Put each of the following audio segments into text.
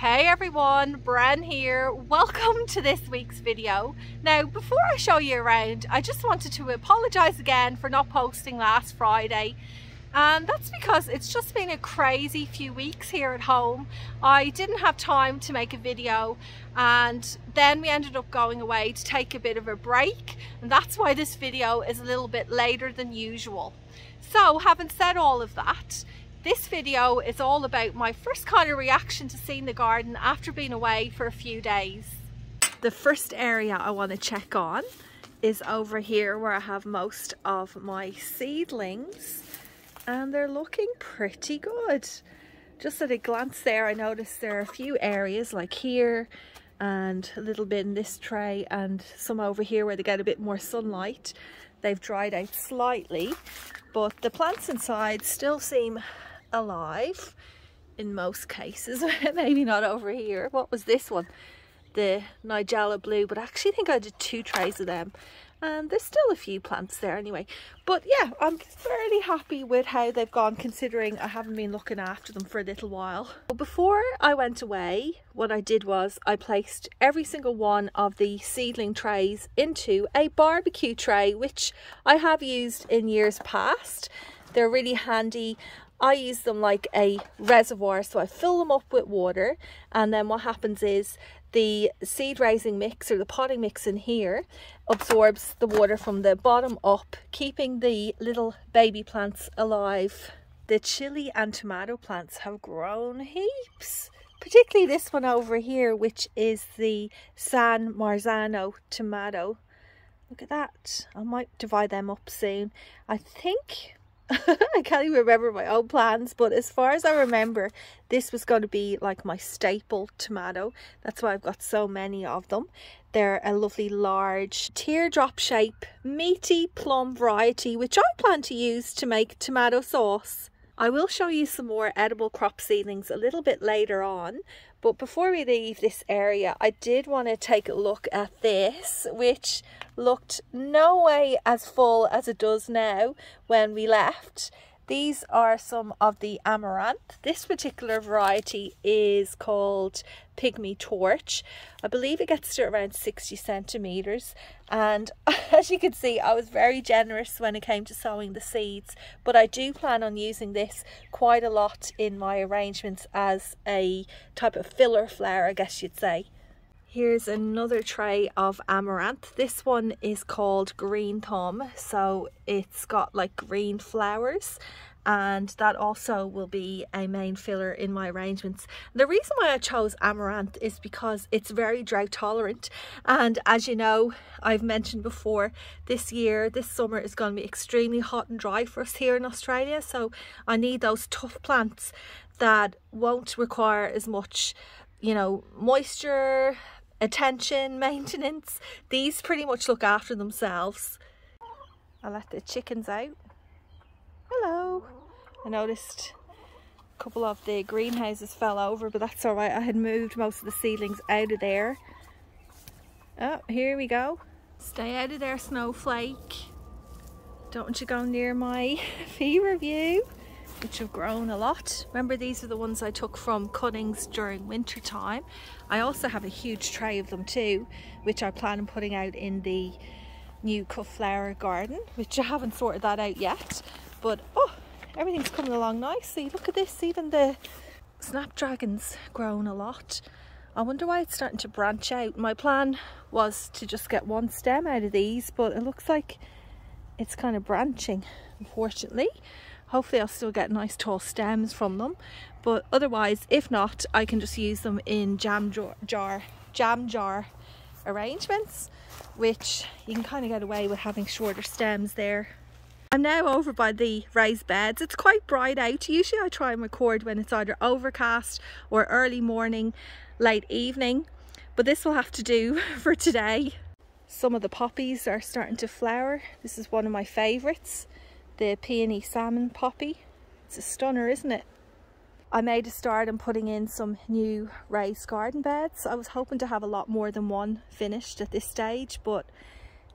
Hey everyone, Bren here. Welcome to this week's video. Now, before I show you around, I just wanted to apologise again for not posting last Friday. And that's because it's just been a crazy few weeks here at home. I didn't have time to make a video, and then we ended up going away to take a bit of a break, and that's why this video is a little bit later than usual. So, having said all of that, this video is all about my first kind of reaction to seeing the garden after being away for a few days. The first area I want to check on is over here where I have most of my seedlings, and they're looking pretty good. Just at a glance there, I noticed there are a few areas like here and a little bit in this tray and some over here where they get a bit more sunlight. They've dried out slightly, but the plants inside still seem alive in most cases. Maybe not over here. What was this one? The Nigella blue, but I actually think I did 2 trays of them, and there's still a few plants there anyway. But yeah, I'm fairly happy with how they've gone, considering I haven't been looking after them for a little while. But before I went away, what I did was I placed every single one of the seedling trays into a barbecue tray, which I have used in years past. They're really handy. I use them like a reservoir, so I fill them up with water, and then what happens is the seed raising mix or the potting mix in here absorbs the water from the bottom up, keeping the little baby plants alive. The chili and tomato plants have grown heaps, particularly this one over here, which is the San Marzano tomato. Look at that. I might divide them up soon. I think I can't even remember my own plans, but as far as I remember, this was going to be like my staple tomato. That's why I've got so many of them. They're a lovely large teardrop shape meaty plum variety, which I plan to use to make tomato sauce. I will show you some more edible crop seedlings a little bit later on, but before we leave this area, I did want to take a look at this, which looked no way as full as it does now when we left. These are some of the amaranth. This particular variety is called Pygmy Torch. I believe it gets to around 60 centimeters, and as you can see, I was very generous when it came to sowing the seeds, but I do plan on using this quite a lot in my arrangements as a type of filler flower, I guess you'd say. Here's another tray of amaranth. This one is called Green Thumb, so it's got like green flowers, and that also will be a main filler in my arrangements. The reason why I chose amaranth is because it's very drought tolerant, and as you know, I've mentioned before, this summer is going to be extremely hot and dry for us here in Australia, so I need those tough plants that won't require as much, you know, moisture, attention, maintenance. These pretty much look after themselves. I'll let the chickens out. Hello. I noticed a couple of the greenhouses fell over, but that's alright. I had moved most of the seedlings out of there. Oh, here we go. Stay out of there, Snowflake. Don't want you go near my fever view, which have grown a lot. Remember, these are the ones I took from cuttings during winter time. I also have a huge tray of them too, which I plan on putting out in the new cut flower garden, which I haven't sorted that out yet. But oh, everything's coming along nicely. Look at this, even the snapdragon's grown a lot. I wonder why it's starting to branch out. My plan was to just get one stem out of these, but it looks like it's kind of branching, unfortunately. Hopefully I'll still get nice tall stems from them, but otherwise, if not, I can just use them in jam jar arrangements, which you can kind of get away with having shorter stems there. I'm now over by the raised beds. It's quite bright out. Usually I try and record when it's either overcast or early morning, late evening, but this will have to do for today. Some of the poppies are starting to flower. This is one of my favourites, the peony salmon poppy. It's a stunner, isn't it? I made a start on putting in some new raised garden beds. I was hoping to have a lot more than one finished at this stage, but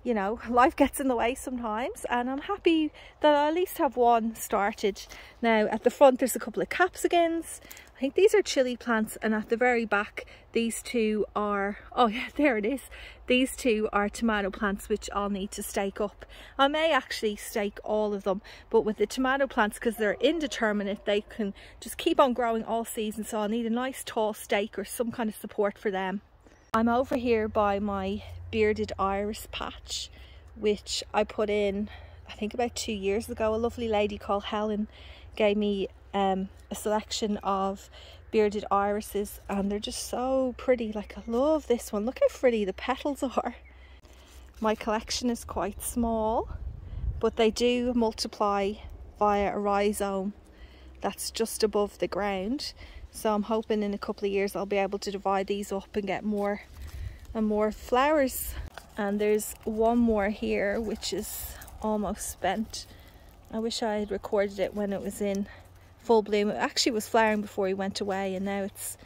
you know, life gets in the way sometimes, and I'm happy that I at least have one started. Now at the front there's a couple of capsicums. think these are chili plants, and at the very back these two are, oh yeah, there it is, these two are tomato plants which I'll need to stake up. I may actually stake all of them, but with the tomato plants, because they're indeterminate, they can just keep on growing all season, so I'll need a nice tall stake or some kind of support for them. I'm over here by my bearded iris patch, which I put in I think about 2 years ago. A lovely lady called Helen gave me a selection of bearded irises, and they're just so pretty. Like, I love this one. Look how pretty the petals are. My collection is quite small, but they do multiply via a rhizome that's just above the ground, so I'm hoping in a couple of years I'll be able to divide these up and get more and more flowers. And there's one more here which is almost spent. I wish I had recorded it when it was in full bloom. It actually was flowering before he went away, and now it's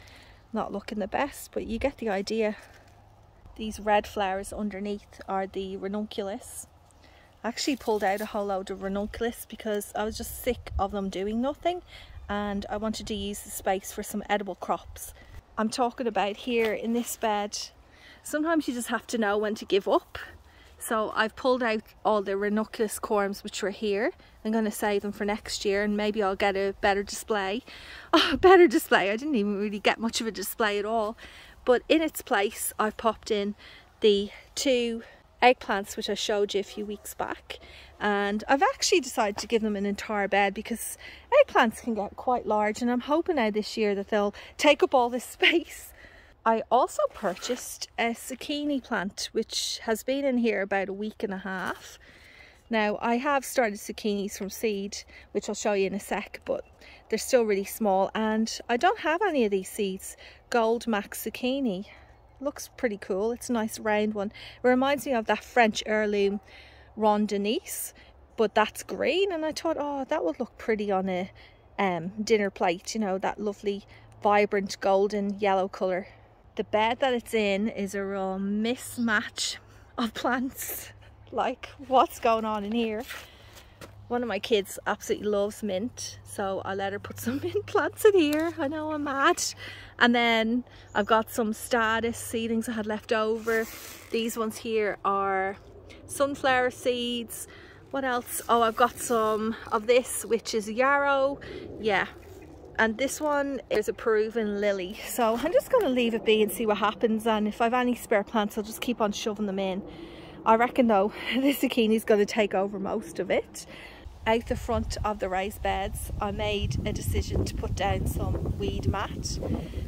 not looking the best, but you get the idea. These red flowers underneath are the ranunculus. I actually pulled out a whole load of ranunculus because I was just sick of them doing nothing, and I wanted to use the space for some edible crops. I'm talking about here in this bed. Sometimes you just have to know when to give up. So I've pulled out all the ranunculus corms which were here. I'm going to save them for next year, and maybe I'll get a better display. Oh, a better display. I didn't even really get much of a display at all. But in its place, I've popped in the 2 eggplants which I showed you a few weeks back. And I've actually decided to give them an entire bed because eggplants can get quite large, and I'm hoping now this year that they'll take up all this space. I also purchased a zucchini plant which has been in here about a week and a half. Now, I have started zucchinis from seed, which I'll show you in a sec, but they're still really small, and I don't have any of these seeds. Gold Max zucchini looks pretty cool. It's a nice round one. It reminds me of that French heirloom Rondenise, but that's green, and I thought, oh, that would look pretty on a dinner plate, you know, that lovely vibrant golden yellow colour. The bed that it's in is a real mismatch of plants. Like, what's going on in here? One of my kids absolutely loves mint, so I let her put some mint plants in here. I know, I'm mad. And then I've got some statice seedlings I had left over. These ones here are sunflower seeds. What else? Oh, I've got some of this, which is yarrow. Yeah. And this one is a Peruvian lily. So I'm just going to leave it be and see what happens. And if I have any spare plants, I'll just keep on shoving them in. I reckon though, this zucchini is going to take over most of it. Out the front of the raised beds, I made a decision to put down some weed mat.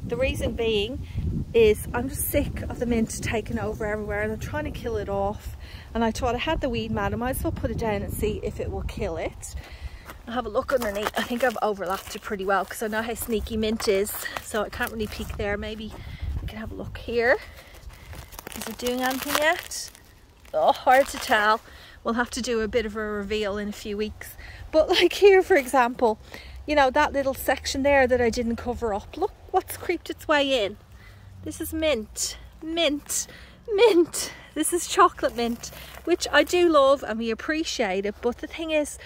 The reason being is I'm just sick of the mint taking over everywhere, and I'm trying to kill it off. And I thought I had the weed mat, I might as well put it down and see if it will kill it. I'll have a look underneath. I think I've overlapped it pretty well because I know how sneaky mint is, so I can't really peek there. Maybe we can have a look here. Is it doing anything yet? Oh, hard to tell. We'll have to do a bit of a reveal in a few weeks. But like here, for example, you know, that little section there that I didn't cover up, look what's creeped its way in. This is mint, mint, mint. This is chocolate mint, which I do love and we appreciate it. But the thing is,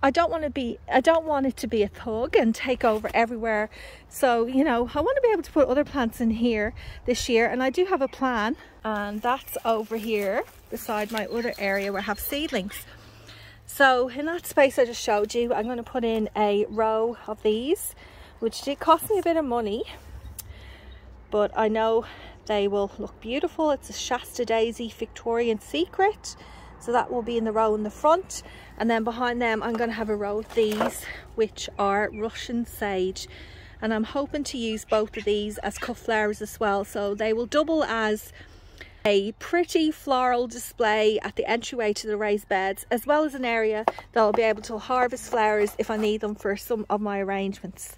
I don't want it to be a thug and take over everywhere. So, you know, I want to be able to put other plants in here this year, and I do have a plan, and that's over here beside my other area where I have seedlings. So in that space I just showed you, I'm going to put in a row of these, which did cost me a bit of money, but I know they will look beautiful. It's a Shasta Daisy Victorian Secret. So that will be in the row in the front, and then behind them I'm going to have a row of these which are Russian sage, and I'm hoping to use both of these as cut flowers as well, so they will double as a pretty floral display at the entryway to the raised beds, as well as an area that I'll be able to harvest flowers if I need them for some of my arrangements.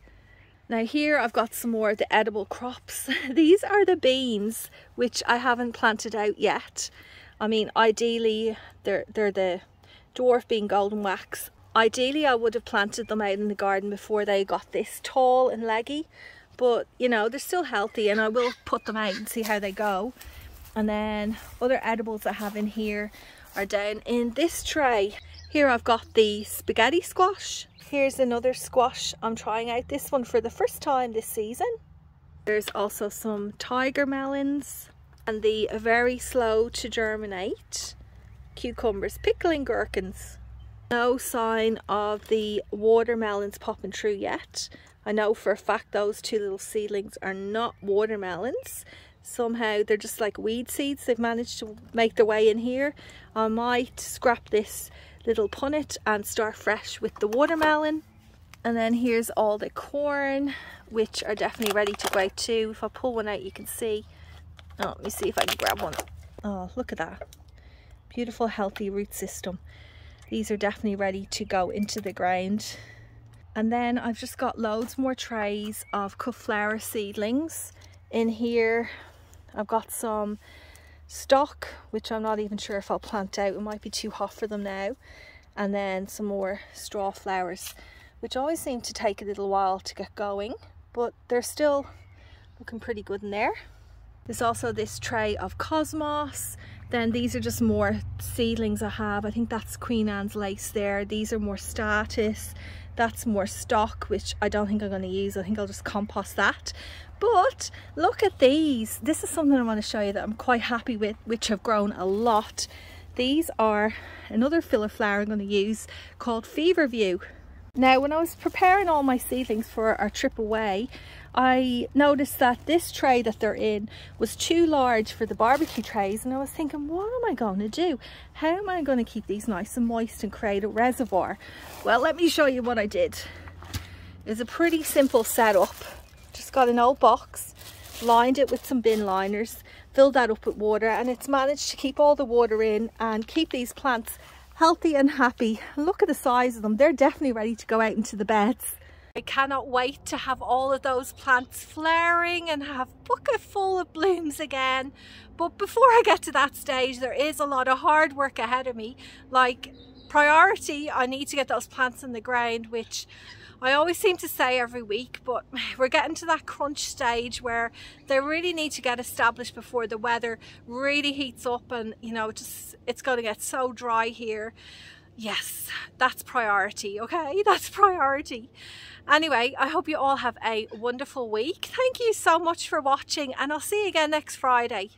Now here I've got some more of the edible crops. These are the beans which I haven't planted out yet. I mean, ideally, they're the dwarf bean golden wax. Ideally, I would have planted them out in the garden before they got this tall and leggy. But, you know, they're still healthy, and I will put them out and see how they go. And then other edibles I have in here are down in this tray. Here I've got the spaghetti squash. Here's another squash I'm trying out, this one for the first time this season. There's also some tiger melons and the very slow to germinate cucumbers, pickling gherkins. No sign of the watermelons popping through yet. I know for a fact those two little seedlings are not watermelons. Somehow they're just like weed seeds. They've managed to make their way in here. I might scrap this little punnet and start fresh with the watermelon. And then here's all the corn, which are definitely ready to go out too. If I pull one out, you can see. Oh, let me see if I can grab one. Oh, look at that. Beautiful, healthy root system. These are definitely ready to go into the ground. And then I've just got loads more trays of cut flower seedlings. In here, I've got some stock, which I'm not even sure if I'll plant out. It might be too hot for them now. And then some more straw flowers, which always seem to take a little while to get going, but they're still looking pretty good in there. There's also this tray of cosmos. Then these are just more seedlings I have. I think that's Queen Anne's lace there. These are more status. That's more stock, which I don't think I'm going to use. I think I'll just compost that. But look at these. This is something I want to show you that I'm quite happy with, which have grown a lot. These are another filler flower I'm going to use called Feverview. Now, when I was preparing all my seedlings for our trip away, I noticed that this tray that they're in was too large for the barbecue trays, and I was thinking, what am I going to do? How am I going to keep these nice and moist and create a reservoir? Well, let me show you what I did. It's a pretty simple setup. Just got an old box, lined it with some bin liners, filled that up with water, and it's managed to keep all the water in and keep these plants healthy and happy. Look at the size of them. They're definitely ready to go out into the beds. I cannot wait to have all of those plants flowering and have a bucket full of blooms again. But before I get to that stage, there is a lot of hard work ahead of me. Like, priority, I need to get those plants in the ground, which I always seem to say every week, but we're getting to that crunch stage where they really need to get established before the weather really heats up, and you know, it's going to get so dry here. Yes, that's priority, okay? That's priority. Anyway, I hope you all have a wonderful week. Thank you so much for watching, and I'll see you again next Friday.